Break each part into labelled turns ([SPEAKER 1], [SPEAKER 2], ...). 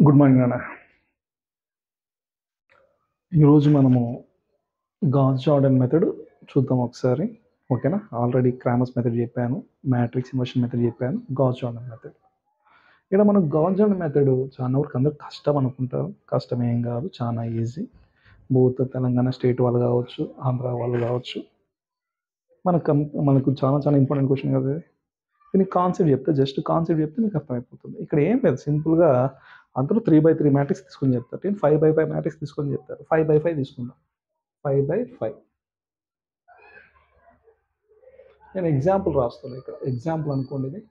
[SPEAKER 1] Good morning అన్న. ఈరోజు మనము గాస్ జార్డన్ మెథడ్ చూద్దాం ఒకసారి. ఓకేనా? ఆల్రెడీ క్రామర్స్ మెథడ్ చెప్పాను, మ్యాట్రిక్స్ ఇన్వర్షన్ మెథడ్ చెప్పాను, గాస్ జార్డన్ మెథడ్. ఇక్కడ మనం గాస్ జార్డన్ మెథడ్ చాలా వరకు అందరూ కష్టం అనుకుంటారు. కష్టం ఏం కాదు, చాలా ఈజీ. బోత్ తెలంగాణ స్టేట్ వాళ్ళు కావచ్చు, ఆంధ్ర వాళ్ళు కావచ్చు. మనకు చాలా చాలా ఇంపార్టెంట్ క్వశ్చన్ కదా ఇది. దీనికి కాన్సెప్ట్ చెప్తే, జస్ట్ కాన్సెప్ట్ చెప్తే మీకు అర్థమైపోతుంది. ఇక్కడ ఏం లేదు, సింపుల్గా అందరూ 3/3 మ్యాట్రిక్స్ తీసుకొని చెప్తారు. నేను 5/5 మ్యాట్రిక్స్ తీసుకొని చెప్తారు. 5/5 తీసుకుందాం. 5/5. నేను ఎగ్జాంపుల్ రాస్తాను ఇక్కడ. ఎగ్జాంపుల్ అనుకోండి ఇది.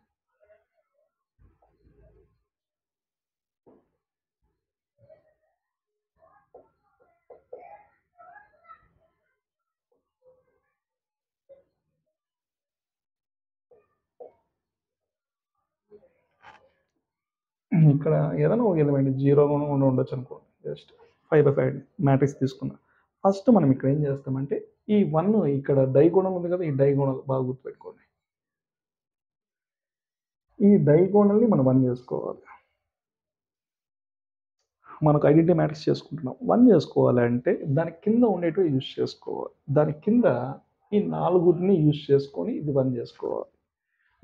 [SPEAKER 1] ఇక్కడ ఏదైనా ఒక ఎలిమెంట్ 0 ఉండొచ్చు అనుకోండి. జస్ట్ 5/5 మ్యాట్రిక్స్ తీసుకున్నా. ఫస్ట్ మనం ఇక్కడ ఏం చేస్తామంటే, ఈ 1 ఇక్కడ డైగోనల్ ఉంది కదా, ఈ డైగోనల్ బాగా గుర్తుపెట్టుకోండి. ఈ డైగోనల్ని మనం 1 చేసుకోవాలి. మనకు ఐడెంటిటీ మ్యాట్రిక్స్ చేసుకుంటున్నాం. 1 చేసుకోవాలంటే దాని కింద ఉండేటివి యూజ్ చేసుకోవాలి. దాని కింద ఈ 4ని యూజ్ చేసుకొని ఇది 1 చేసుకోవాలి.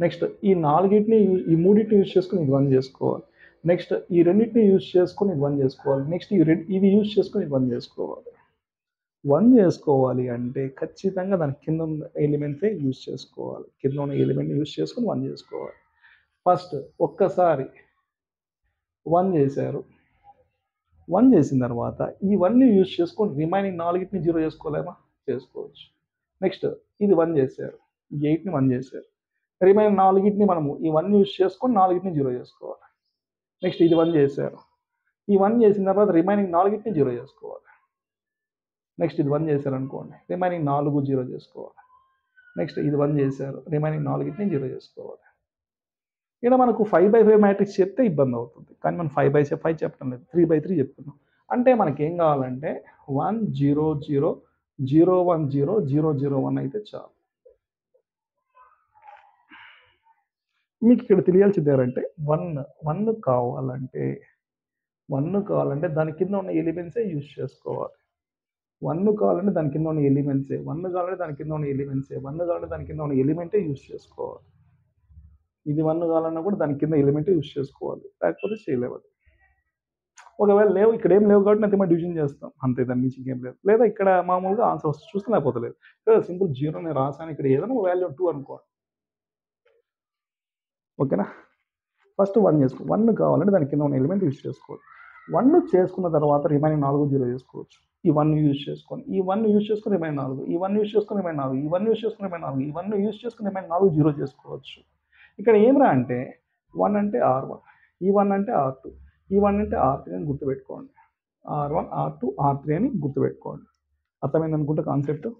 [SPEAKER 1] నెక్స్ట్ ఈ 4ని ఈ 3ని యూజ్ చేసుకొని ఇది 1 చేసుకోవాలి. నెక్స్ట్ ఈ 2ని యూజ్ చేసుకొని ఇది 1 చేసుకోవాలి. నెక్స్ట్ ఇది యూజ్ చేసుకొని ఇది 1 చేసుకోవాలి. 1 చేసుకోవాలి అంటే ఖచ్చితంగా దాని కింద ఉన్న ఎలిమెంట్సే యూజ్ చేసుకోవాలి. కింద ఉన్న ఎలిమెంట్ని యూజ్ చేసుకొని 1 చేసుకోవాలి. ఫస్ట్ ఒక్కసారి 1 చేశారు. 1 చేసిన తర్వాత ఈ 1ని యూజ్ చేసుకొని రిమైనింగ్ 4ని 0 చేసుకోలేమా? చేసుకోవచ్చు. నెక్స్ట్ ఇది 1 చేశారు. ఈ 8ని 1 చేశారు. రిమైనింగ్ 4ని మనము ఈ 1 యూజ్ చేసుకొని 4ని 0 చేసుకోవాలి. నెక్స్ట్ ఇది 1 చేశారు. ఈ 1 చేసిన తర్వాత రిమైనింగ్ 4ని 0 చేసుకోవాలి. నెక్స్ట్ ఇది 1 చేశారు అనుకోండి, రిమైనింగ్ 4 0 చేసుకోవాలి. నెక్స్ట్ ఇది 1 చేశారు, రిమైనింగ్ 4ని 0 చేసుకోవాలి. ఇక్కడ మనకు 5/5 మ్యాట్రిక్స్ చెప్తే ఇబ్బంది అవుతుంది, కానీ మనం 5/5 చెప్పడం లేదు, 3/3 చెప్తున్నాం. అంటే మనకి ఏం కావాలంటే 1 0 0 0 1 0 0 0 1 అయితే చాలు. మీకు ఇక్కడ తెలియాల్సింది ఏంటంటే 1 కావాలంటే దాని కింద ఉన్న ఎలిమెంట్సే యూజ్ చేసుకోవాలి. 1 కావాలంటే దాని కింద ఉన్న ఎలిమెంట్సే, 1 కావాలంటే దాని కింద ఉన్న ఎలిమెంట్సే, 1 కావాలంటే దాని కింద ఉన్న ఎలిమెంటే యూజ్ చేసుకోవాలి. ఇది 1 కావాలన్నా కూడా దాని కింద ఎలిమెంటే యూజ్ చేసుకోవాలి, లేకపోతే చేయలేవు. ఒకవేళ లేవు, ఇక్కడ ఏం లేవు కాబట్టి నథింగ్ బట్ డివిజన్ చేస్తాం అంతే, దాని నుంచి ఇంకేం లేదు. లేదా ఇక్కడ మామూలుగా ఆన్సర్ వస్తుంది, చూస్తే లేకపోతే లేదు. సింపుల్ 0 నేను రాసాను, ఇక్కడ ఏదైనా వాల్యూ 2 అనుకోండి. ఓకేనా? ఫస్ట్ 1 చేసుకో. 1 కావాలంటే దాని కింద ఉన్న ఎలిమెంట్ యూజ్ చేసుకోవాలి. 1 చేసుకున్న తర్వాత రిమైనింగ్ 4 0 చేసుకోవచ్చు. ఈ 1 యూజ్ చేసుకొని, ఈ 1 యూజ్ చేసుకుని రిమైనింగ్ 4, ఈ 1 యూజ్ చేసుకుని రిమైనింగ్ 4, ఈ 1 యూజ్ చేసుకుని రిమైనింగ్ 4, ఈ 1 యూజ్ చేసుకుని రిమైనింగ్ 4 0 చేసుకోవచ్చు. ఇక్కడ ఏమిరా అంటే 1 అంటే R1, ఈ 1 అంటే R2, ఈ 1 అంటే R3 అని గుర్తుపెట్టుకోండి. R1 R2 R3 అని గుర్తుపెట్టుకోండి. అర్థమైంది అనుకుంటే కాన్సెప్ట్.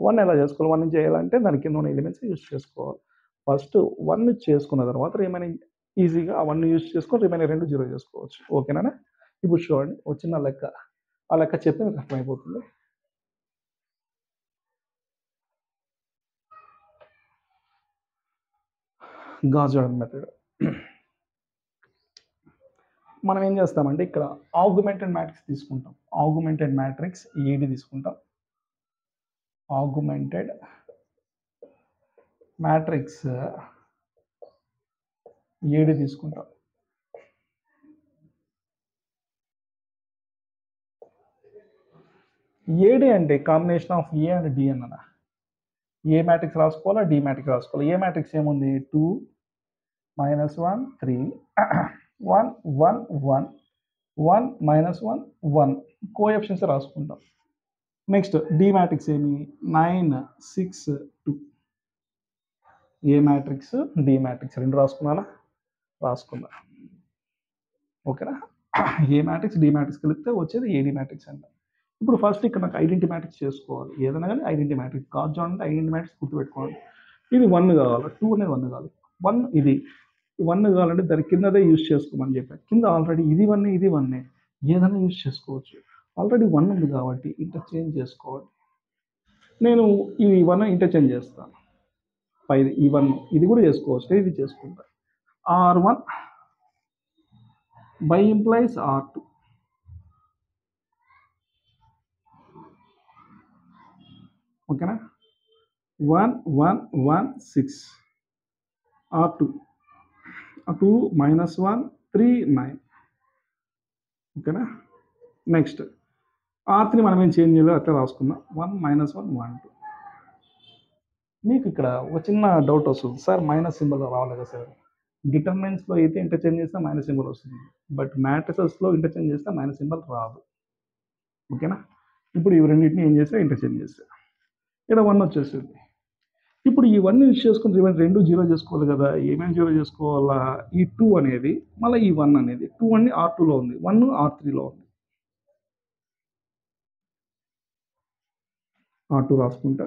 [SPEAKER 1] 1 ఎలా చేసుకోవాలి? 1 చేయాలంటే దాని కింద ఉన్న ఎలిమెంట్స్ యూజ్ చేసుకోవాలి. ఫస్ట్ 1 చేసుకున్న తర్వాత రిమైనింగ్ ఈజీగా ఆ 1 యూజ్ చేసుకొని రిమైనింగ్ 2 0 చేసుకోవచ్చు. ఓకేనా? ఇప్పుడు చూడండి, వచ్చిన లెక్క, ఆ లెక్క చెప్తే మీకు అర్థమైపోతుంది. Gauss Jordan method. మనం ఏం చేస్తామంటే ఇక్కడ ఆగ్మెంటెడ్ మ్యాట్రిక్స్ తీసుకుంటాం. ఆగ్మెంటెడ్ మ్యాట్రిక్స్ ఏడి తీసుకుంటాం. ఆగ్మెంటెడ్ మ్యాట్రిక్స్ ఏడి తీసుకుంటాం. ఏడి అంటే combination of A and D అన్న. ఏ మ్యాట్రిక్స్ రాసుకోవాలా, డి మ్యాట్రిక్స్ రాసుకోవాలి. ఏ మ్యాట్రిక్స్ ఏముంది? 2 -1 3 1 1 1 1 -1 1 కోఎఫిషియన్స్ రాసుకుంటాం. నెక్స్ట్ డి మ్యాట్రిక్స్ ఏమి? 9 6 2. ఏ మ్యాట్రిక్స్, డి మ్యాట్రిక్స్ రెండు రాసుకున్నానా? రాసుకుందా. ఓకేనా? ఏ మ్యాట్రిక్స్ డి మ్యాట్రిక్స్ కలిపితే వచ్చేది ఏడి మ్యాట్రిక్స్ అంట. ఇప్పుడు ఫస్ట్ ఇక్కడ నాకు ఐడెంటిటీ మ్యాట్రిక్స్ చేసుకోవాలి. ఏదైనా కానీ ఐడెంటిటీ మ్యాట్రిక్స్. గాస్ జార్డన్ అంటే ఐడెంటిటీ మ్యాట్రిక్స్ గుర్తుపెట్టుకోవాలి. ఇది 1 కావాలి, 2 అనేది 1 కావాలి. 1 ఇది 1 కావాలంటే దాని కిందదే యూజ్ చేసుకోమని చెప్పాను. కింద ఆల్రెడీ ఇది 1 ఇది 1 ఏదైనా యూజ్ చేసుకోవచ్చు. ఆల్రెడీ 1 ఉంది కాబట్టి ఇంటర్చేంజ్ చేసుకోవాలి. నేను ఈ 1 ఇంటర్చేంజ్ చేస్తాను. పైది ఈ 1 ఇది కూడా చేసుకోవచ్చు, ఇది చేసుకుంటా. R1 by implies R2. ఓకేనా? 1 1 1 6 R2 2 minus 1 3 9. ఓకేనా? నెక్స్ట్ R3 మనం ఏం చేంజ్ చేయాలో అట్లా రాసుకుందాం. 1 minus 1 1 2. మీకు ఇక్కడ ఒక చిన్న డౌట్ వస్తుంది, సార్ మైనస్ సింబల్ రావాలి కదా సార్. డిటర్మినెంట్స్లో అయితే ఇంటర్చేంజ్ చేస్తే మైనస్ సింబల్ వస్తుంది, బట్ మ్యాట్రిసెస్లో ఇంటర్చేంజ్ చేస్తే మైనస్ సింబల్ రాదు. ఓకేనా? ఇప్పుడు ఇవి రెండింటిని ఏం చేస్తే ఇంటర్చేంజ్ చేస్తే ఇక్కడ 1 వచ్చేసింది. ఇప్పుడు ఈ 1 యూజ్ చేసుకుని రిమైన్ 2 0 చేసుకోవాలి కదా. ఏమేమి 0 చేసుకోవాలా? ఈ 2 అనేది మళ్ళీ ఈ 1 అనేది 2 అన్ని R2లో ఉంది, 1 R3లో ఉంది. R2 రాసుకుంటా,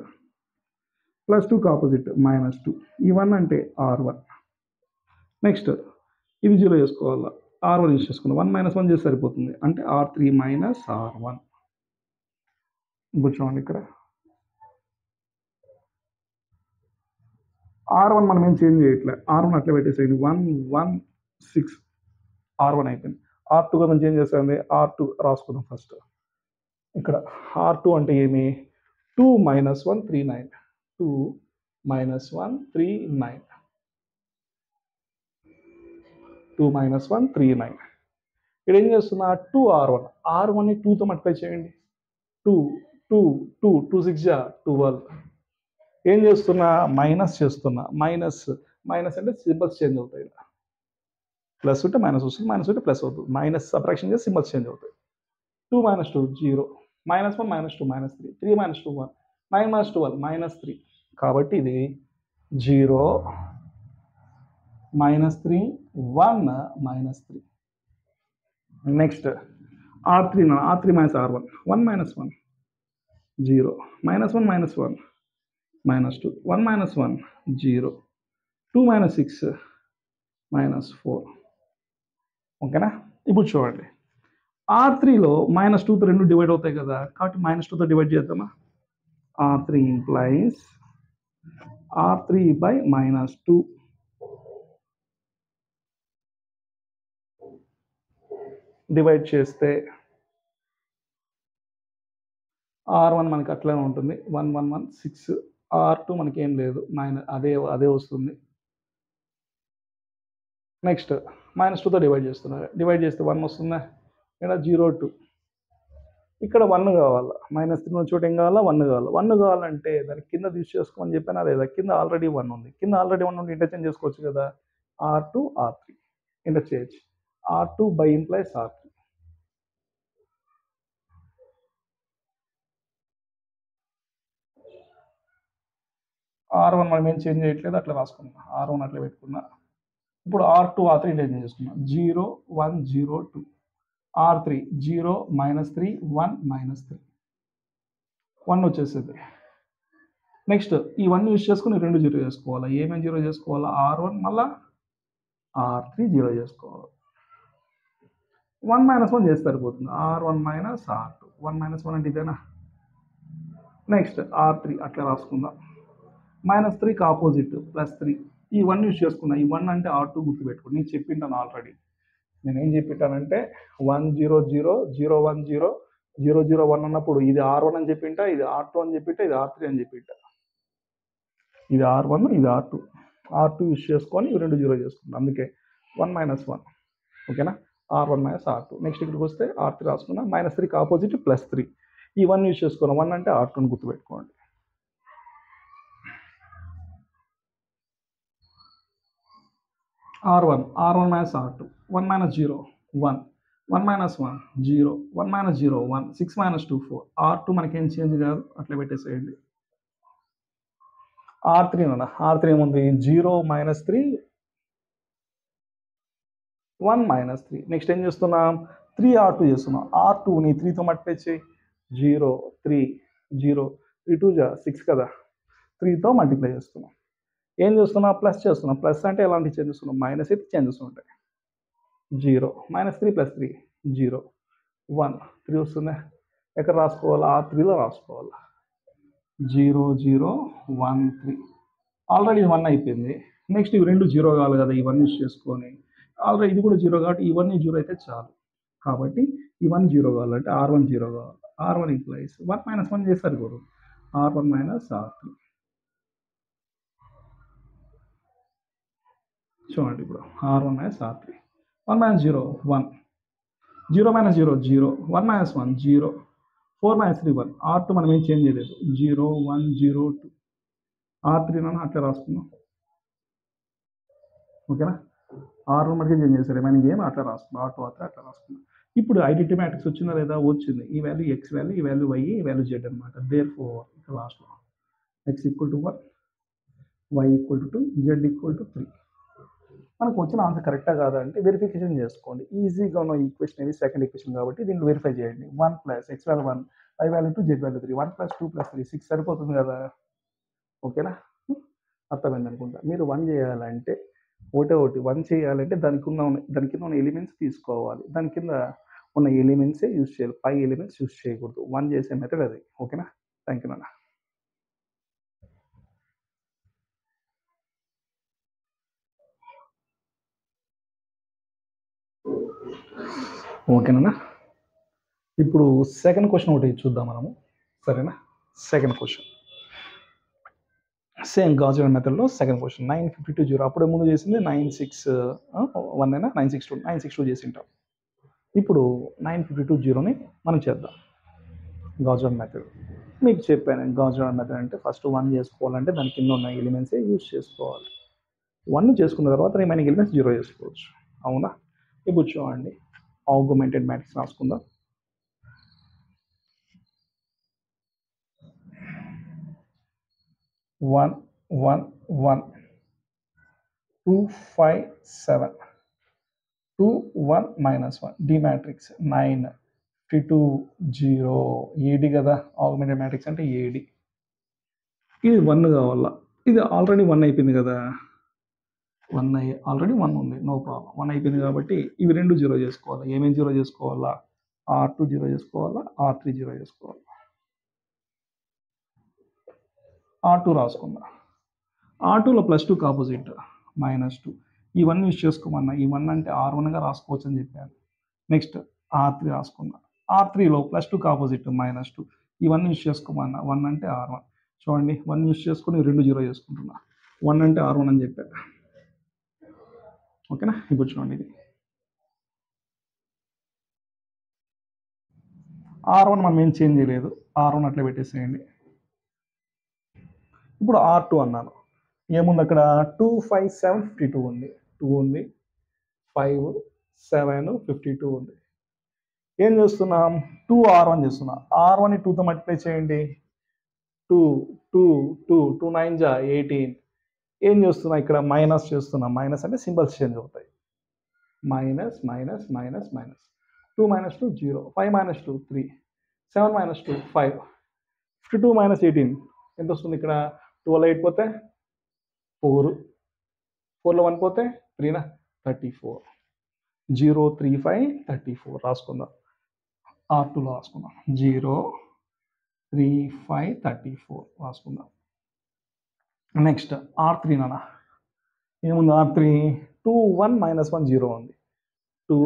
[SPEAKER 1] +2కి ఆపోజిట్ -2. ఈ 1 అంటే R1. నెక్స్ట్ ఇది 0 చేసుకోవాలా, R1 యూజ్ చేసుకున్నాం. 1 - 1 చేసి సరిపోతుంది, అంటే R3 - R1. ఇప్పుడు చూడండి ఇక్కడ R1 మనం ఏం చేంజ్ చేయట్లే, R1 అట్లా పెట్టేసేయండి. 1 1 6 R1 అయిపోయింది. R2 మనం చేంజ్ చేస్తుంది, R2 రాసుకుందాం ఫస్ట్. ఇక్కడ R2 అంటే ఏమి? 2 - 1 3 9. 2 - 1 3 9. 2 - 1 3 9. ఇక్కడ ఏం చేస్తున్నా? 2 R1. R1ని 2తో మల్టిప్లై చేయండి. 2 2 2 2 6 12. ఏం చేస్తున్నా? మైనస్ చేస్తున్నా. మైనస్ అంటే సింబల్స్ చేంజ్ అవుతాయి. ప్లస్ ఉంటే మైనస్ వస్తుంది, మైనస్ ఉంటే ప్లస్ అవుతుంది. మైనస్ సబ్ట్రాక్షన్ చేసి సింబల్స్ చేంజ్ అవుతాయి. 2 - 2 0. -1 - 2 -3. 3 - 2 1. 9 - 12 -3. కాబట్టి ఇది 0 -3 1 -3. Next R3 -R1. 1 - 1 0. -1 - 1 -2. 1 - 1 0. 2 - 6 -4. ఓకేనా? ఇప్పుడు చూడండి, R3లో -2తో 2 డివైడ్ అవుతాయి కదా, కాబట్టి -2తో డివైడ్ చేద్దామా? R3 implies R3 by -2. Divide చేస్తే R1 మనకి అట్లనే ఉంటుంది, 1 1 1 6. R2 మనకి ఏం లేదు, అదే వస్తుంది. నెక్స్ట్ -2తో డివైడ్ చేస్తున్నారు, డివైడ్ చేస్తే 1 వస్తుందా? ఇక్కడ 0 2. ఇక్కడ 1 కావాలా, -3 చోట ఏం కావాలా? 1 కావాలి. 1 కావాలంటే దాని కింద తీసుకోమని చెప్పానా లేదా? కింద ఆల్రెడీ 1 ఉంది, కింద ఆల్రెడీ 1 ఉంటే ఇంటర్చేంజ్ చేసుకోవచ్చు కదా. R2 R3 interchange. R2 by implies R3. R1 మనం ఏం చేంజ్ చేయట్లేదు, అట్లా రాసుకున్నాం. R1 అట్లా పెట్టుకున్నా. ఇప్పుడు R2 R3 ఇంటర్చేంజ్ చేసుకున్నాం. 0 1 0 2. R3 0 -3 1 -3. 1 వచ్చేసింది. నెక్స్ట్ ఈ 1 యూజ్ చేసుకుని 2 0 చేసుకోవాలా. ఏమేమి 0 చేసుకోవాలా? R1 మళ్ళా R3 0 చేసుకోవాలి. 1 - 1 చేస్తే సరిపోతుంది. R1 - R2. 1 - 1 అంటే ఇదేనా? నెక్స్ట్ R3 అట్లా రాసుకుందాం. -3కి ఆపోజిట్ +3. ఈ 1 యూజ్ చేసుకున్నా. ఈ 1 అంటే R2 గుర్తుపెట్టుకోండి, నేను చెప్పింటాను ఆల్రెడీ. నేనేం చెప్పింటానంటే 1 0 0 0 1 0 0 0 1 అన్నప్పుడు ఇది R1 అని చెప్పింటా, ఇది R2 అని చెప్పింటా, ఇది R3 అని చెప్పింటా. ఇది R1, ఇది R2. R2 యూజ్ చేసుకొని ఇవి 2 0 చేసుకుంటాం, అందుకే 1 - 1. ఓకేనా? R1 - R2. నెక్స్ట్ ఇక్కడికి వస్తే R3 రాసుకున్నా. -3కి ఆపోజిట్ +3. ఈ 1 యూజ్ చేసుకున్నాం. 1 అంటే R2 అని గుర్తుపెట్టుకోండి. R1 - R2. 1 - 0 1. 1 - 1 0. 1 - 0 1. 6 - 2 4. R2 మనకేం చేంజ్ కాదు, అట్లా పెట్టేసేయండి. R3 ఏముంది? 0 -3 1 -3. నెక్స్ట్ ఏం చేస్తున్నాం? 3 R2 చేస్తున్నాం. R2ని 3తో మల్టిప్లై చేయి. 0 3 0 3 2 6 కదా, 3తో మల్టిప్లై చేస్తున్నాం. ఏం చేస్తున్నా? ప్లస్ చేస్తున్నా. ప్లస్ అంటే ఎలాంటి చేంజ్ చేస్తున్నాం? మైనస్ అయితే చేంజెస్ ఉంటాయి. 0 -3 +3 0 1 3 వస్తుందా? ఎక్కడ రాసుకోవాలా? R3లో రాసుకోవాలా. 0 0 1 3. ఆల్రెడీ 1 అయిపోయింది. నెక్స్ట్ ఇవి 2 0 కావాలి కదా, ఈ 1 యూజ్ చేసుకొని ఆల్రెడీ ఇది కూడా జీరో కాబట్టి ఇవన్నీ జీరో అయితే చాలు. కాబట్టి ఈ 1 జీరో కావాలంటే R1 జీరో కావాలి. R1 ఇంప్లైస్ 1 మైనస్ 1 చేస్తే సరిపోదు. R1 minus R3. చూడండి ఇప్పుడు R1 minus R3. 1 minus 0 1. 0 minus 0 0. 1 minus 1 0. 4 minus 3 1. R2 మనం ఏం చేంజ్ చేయలేదు. 0 1 0 2. R3 నన్ను అట్లా రాసుకున్నాం. ఓకేనా? R1 మటుకే చేంజ్ చేస్తారు. రిమైనింగ్ ఏం అట్లా రాసుకున్నాం. R2 అట్లా రాసుకున్నాం. ఇప్పుడు ఐడెంటిటీ మ్యాట్రిక్స్ వచ్చిందా లేదా? వచ్చింది. ఈ వాల్యూ ఎక్స్ వాల్యూ, ఈ వాల్యూ వై, ఈ వాల్యూ జెడ్ అనమాట. దేర్ఫోర్ ఇక్కడ లాస్ట్లో X equal to 1, Y equal to 2, Z equal to 3. మనకు వచ్చిన ఆన్సర్ కరెక్టా కాదా అంటే వెరిఫికేషన్ చేసుకోండి. ఈజీగా ఉన్న ఈక్వేషన్ ఇది సెకండ్ ఈక్వేషన్ కాబట్టి దీన్ని వెరిఫై చేయండి. 1 plus x value 1, y value 2, z value 3. 1 plus 2 plus 3 6 సరిపోతుంది కదా. ఓకేనా? అర్థమైంది అనుకుంటా. మీరు 1 చేయాలంటే ఒకటి 1 చేయాలంటే దాని కింద ఉన్న ఎలిమెంట్స్ తీసుకోవాలి. దాని కింద ఉన్న ఎలిమెంట్సే యూజ్ చేయాలి. 5 ఎలిమెంట్స్ యూజ్ చేయకూడదు. 1 చేసే మెథడ్ అది. ఓకేనా? థ్యాంక్ యూ నాన్న. ఓకేనా? ఇప్పుడు సెకండ్ క్వశ్చన్ ఒకటి చూద్దాం మనము. సరేనా? సెకండ్ క్వశ్చన్ సేమ్ గాజువన్ మెథడ్లో సెకండ్ క్వశ్చన్ 952 0. అప్పుడే ముందు చేసింది 961 అయినా 962 చేసి ఉంటాం. ఇప్పుడు 952 0ని మనం చేద్దాం. గాజువన్ మెథడ్ మీకు చెప్పాను. గాజువన్ మెథడ్ అంటే ఫస్ట్ 1 చేసుకోవాలంటే దాని కింద ఉన్న ఎలిమెంట్సే యూజ్ చేసుకోవాలి. 1 చేసుకున్న తర్వాత రిమైనింగ్ ఎలిమెంట్స్ 0 చేసుకోవచ్చు. అవునా? ఇప్పుడు చూడండి, ఆగ్మెంటెడ్ మ్యాట్రిక్స్ రాసుకుందాం. 1 1 1 2 5 7 2 1 మైనస్ 1 డి మ్యాట్రిక్స్ 9 52 0 ఏడి కదా. ఆగ్మెంటెడ్ మ్యాట్రిక్స్ అంటే ఏడి. ఇది 1 కావాలా. ఇది ఆల్రెడీ 1 అయిపోయింది కదా. 1 ఆల్రెడీ 1 ఉంది, నో ప్రాబ్లం. 1 అయిపోయింది కాబట్టి ఇవి రెండు 0 చేసుకోవాలి. ఏమేమి 0 చేసుకోవాలా? R2 0 చేసుకోవాలా, R3 0 చేసుకోవాలా. R2 రాసుకుందా. R2లో +2 ఆపోజిట్ -2. ఈ 1 యూజ్ చేసుకోమన్నా. ఈ 1 అంటే R1గా రాసుకోవచ్చు అని చెప్పాను. Next R3 రాసుకుందాం. R3లో +2 ఆపోజిట్ -2. ఈ 1 యూజ్ చేసుకోమన్నా. 1 అంటే R1. చూడండి, 1 యూజ్ చేసుకొని 2 0 చేసుకుంటున్నా. 1 అంటే R1 అని చెప్పా. ఓకేనా? ఇప్పుడు చూడండి, ఇది R1 మనం ఏం చేంజ్ చేయలేదు. R1 అట్లా పెట్టేసేయండి. ఇప్పుడు R2 అన్నాను. ఏముంది అక్కడ? 2 5 7 52 ఉంది. 2 ఉంది, 5 7 52 ఉంది. ఏం చేస్తున్నాం? 2 R1 చేస్తున్నాం. R1ని 2తో మల్టిప్లై చేయండి. 2 2 2 2 9 జా 18. ఏం చేస్తున్నా ఇక్కడ? మైనస్ చేస్తున్నా. మైనస్ అంటే సింబల్స్ చేంజ్ అవుతాయి. Minus minus minus minus 2 minus 2 0. 5 minus 2 3. 7 minus 2 5. 52 minus 18 ఎంత వస్తుంది ఇక్కడ? 12 8 పోతే 4. 4లో 1 పోతే 3నా 34. 0 3 5 34 రాసుకుందాం. R2లో రాసుకుందాం. 0 3 5 34 రాసుకుందాం. నెక్స్ట్ R3 నాన్న. ఏముంది? R3 2 1 మైనస్ 1 0 ఉంది. 2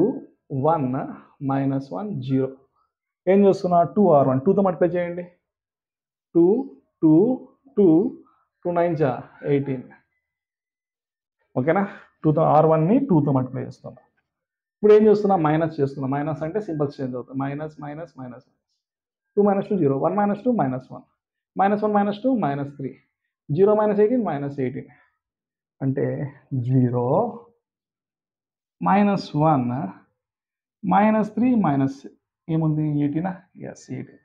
[SPEAKER 1] 1 మైనస్ 1 0. ఏం చేస్తున్నా? 2 R1 2తో మల్టిప్లై చేయండి. 2 2 2 2 9 జా 18. ఓకేనా? 2తో R1ని 2తో మల్టిప్లై చేస్తున్నా. ఇప్పుడు ఏం చేస్తున్నా? మైనస్ చేస్తున్నా. మైనస్ అంటే సింబల్స్ చేంజ్ అవుతాయి. Minus minus minus 2 minus 2 0. 1 minus 2 minus 1. Minus 1 minus 2 minus 3. 0 minus 18 minus 18 అంటే 0 మైనస్ 1 మైనస్ 3 మైనస్ ఏముంది? 18. ఎస్ 18.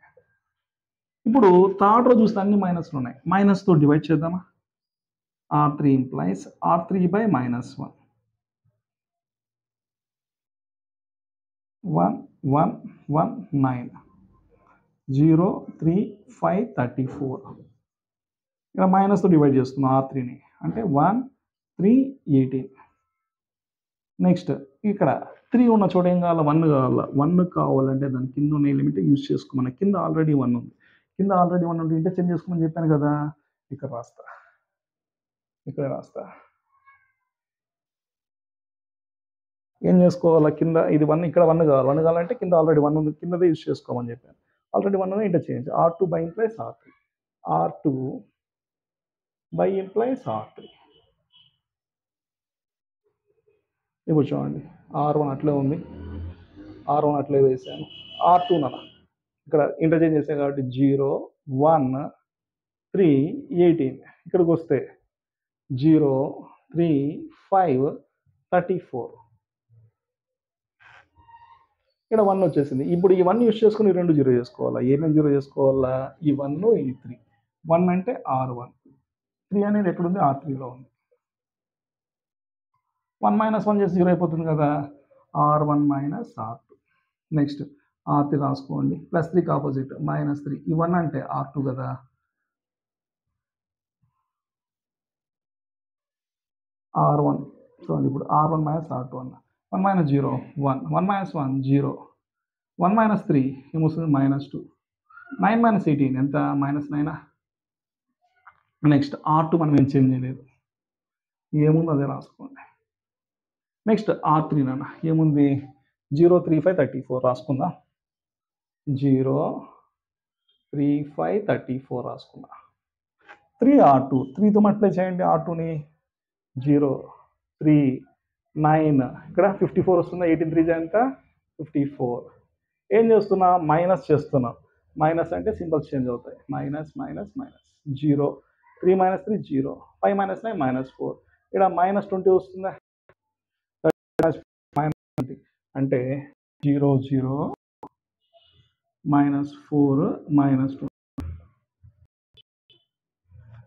[SPEAKER 1] ఇప్పుడు థర్డ్ రో చూస్తే అన్ని మైనస్లు ఉన్నాయి. మైనస్తో డివైడ్ చేద్దామా? R3 implies R3 by minus 1. 1 1 1 9. 0 3 5 34. ఇక్కడ మైనస్తో డివైడ్ చేస్తున్నాం R3ని. అంటే 1 3 18. నెక్స్ట్ ఇక్కడ 3 ఉన్న చోట ఏం కావాలా? 1 కావాలా. 1 కావాలంటే దాని కింద ఉన్న ఎలిమెంట్ యూజ్ చేసుకోమని. కింద ఆల్రెడీ 1 ఉంది. కింద ఆల్రెడీ 1 ఉంటే ఇంటర్చేంజ్ చేసుకోమని చెప్పాను కదా. ఇక్కడ రాస్తా, ఇక్కడ రాస్తా. ఏం చేసుకోవాలా కింద ఇది 1 ఇక్కడ 1 కావాలి 1 కావాలంటే కింద ఆల్రెడీ 1 ఉంది కిందదే యూజ్ చేసుకోమని చెప్పాను ఆల్రెడీ 1 ఉంది interchange R2 by implies R3 R2 by implies R3 ఇప్పుడు చూడండి R1 అట్లే ఉంది R1 అట్లే వేసాను R2 నన్న ఇక్కడ ఇంటర్చేంజ్ చేసాను కాబట్టి 0 1 3 18 ఇక్కడికి వస్తే 0 3 5 34 ఇక్కడ 1 వచ్చేసింది ఇప్పుడు ఈ 1 యూజ్ చేసుకుని ఈ 2 జీరో చేసుకోవాలా ఏమేమి జీరో చేసుకోవాలా ఈ 1 ఈ 3 1 అంటే R1 3 అనేది ఎక్కడుంది R3లో ఉంది 1 మైనస్ 1 చేసి 0 అయిపోతుంది కదా R1 minus R2 next R3 రాసుకోండి ప్లస్ 3కి ఆపోజిట్ మైనస్ 3 ఈ 1 అంటే R2 కదా R1 చూడండి ఇప్పుడు R1 మైనస్ R2 అన్న 1 మైనస్ 0 1 1 మైనస్ 1 0 1 మైనస్ 3 ఏమొస్తుంది మైనస్ 2 9 మైనస్ 18 ఎంత మైనస్ 9 నెక్స్ట్ R2 మనం ఏం చేంజ్ చేయలేదు ఏముంది అదే రాసుకోండి నెక్స్ట్ R3 నాన్న ఏముంది 0 3 5 34 రాసుకుందా 0 3 5 34 రాసుకుందా 3 R2 3తో మల్టిప్లై చేయండి R2ని 0 3 9 ఇక్కడ 54 వస్తుందా 18 3 ఎంత 54 ఏం చేస్తున్నా మైనస్ చేస్తున్నా మైనస్ అంటే సింబల్స్ చేంజ్ అవుతాయి minus minus minus 0 3 minus 3 0 5 minus 9 minus 4 ఇక్కడ మైనస్ 20 వస్తుందా అంటే 0 0 మైనస్ 4 మైనస్ 2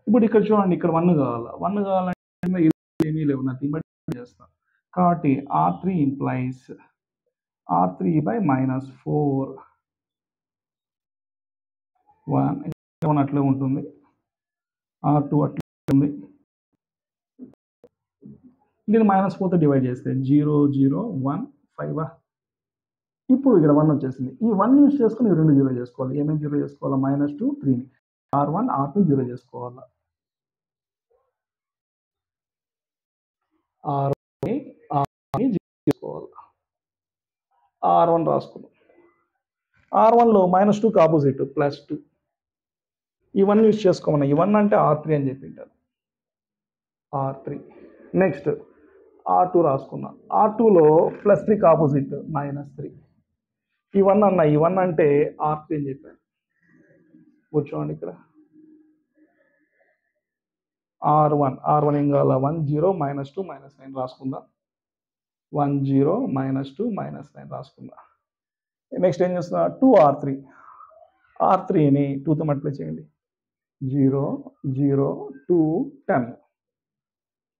[SPEAKER 1] ఇప్పుడు ఇక్కడ చూడండి ఇక్కడ 1 కావాలా 1 కావాలంటే ఏమీ లేవు నథింగ్ బట్ చేస్తాం కాబట్టి R3 implies R3 by minus 4 1 అట్లే ఉంటుంది R2 అట్లే ఉంది దీన్ని మైనస్ 4తో డివైడ్ చేస్తే 0 0 1 5 ఇప్పుడు ఇక్కడ 1 వచ్చేసింది ఈ 1 యూజ్ చేసుకుని 2 జీరో చేసుకోవాలి ఏమేమి జీరో చేసుకోవాలా మైనస్ 2 3ని R1 R2 జీరో చేసుకోవాలా R1 చేసుకోవాలి R1 రాసుకున్నాం R1లో మైనస్ 2కి ఆపోజిట్ ప్లస్ 2 ఈ 1 యూజ్ చేసుకోమన్నా ఈ 1 అంటే R3 అని చెప్పింటారు R3 నెక్స్ట్ R2 రాసుకున్నా R2లో ప్లస్ 3కి ఆపోజిట్ మైనస్ 3 ఈ 1 అన్న ఈ 1 అంటే R3 అని చెప్పాను కూర్చోండి ఇక్కడ R1 ఏం కావాలా 1 0 మైనస్ 2 మైనస్ 9 రాసుకుందాం 1 0 మైనస్ 2 మైనస్ 9 రాసుకుందాం నెక్స్ట్ ఏం చేస్తున్నా 2 R3ని 2తో మల్టిప్లై చేయండి 0 0 2 10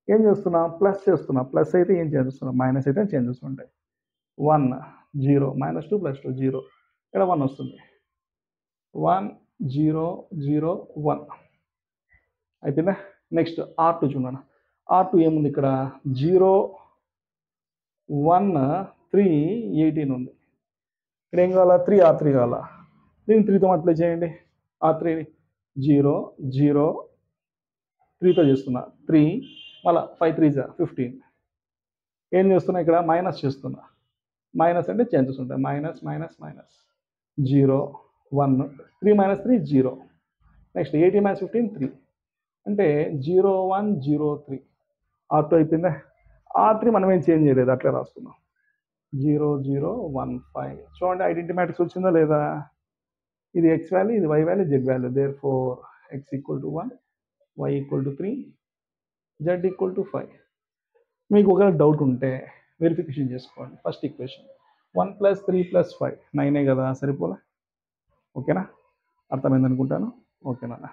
[SPEAKER 1] ఏం చేస్తున్నా ప్లస్ చేస్తున్నా ప్లస్ అయితే ఏం చేంజ్ చేస్తున్నా మైనస్ అయితే చేంజ్ చేస్తుంటాయి 1 0 మైనస్ 2 ప్లస్ 2 0 ఇక్కడ 1 వస్తుంది 1 0 0 1 అయిపోయిందా నెక్స్ట్ R2 చూడండి R2 ఏముంది ఇక్కడ 0 1 3 18 ఉంది ఇక్కడ ఏం కావాలా 3 R3 కావాలా దీన్ని 3తో మల్టిప్లై చేయండి R3 0 0 3తో చేస్తున్నా 3 మళ్ళీ 5 3 15 ఏం చేస్తున్నా ఇక్కడ మైనస్ చేస్తున్నా మైనస్ అంటే చేంజెస్ ఉంటాయి minus minus minus 0 1 3 minus 3 0 next 18 minus 15 3 అంటే 0 1 0 3 R2 అయిపోయిందా R3 మనం ఏం చేంజ్ చేయలేదు అట్లే రాసుకున్నాం 0 0 1 5 చూడండి ఐడెంటిటీ మ్యాట్రిక్స్ వచ్చిందా లేదా ఇది x వాల్యూ ఇది y value z value therefore x equal to 1 y equal to 3 z equal to 5 మీకు ఒకవేళ డౌట్ ఉంటే వెరిఫికేషన్ చేసుకోండి ఫస్ట్ ఈక్వేషన్ 1 ప్లస్ 3 ప్లస్ 5 9 కదా సరిపోలే ఓకేనా అర్థమైంది అనుకుంటాను ఓకేనా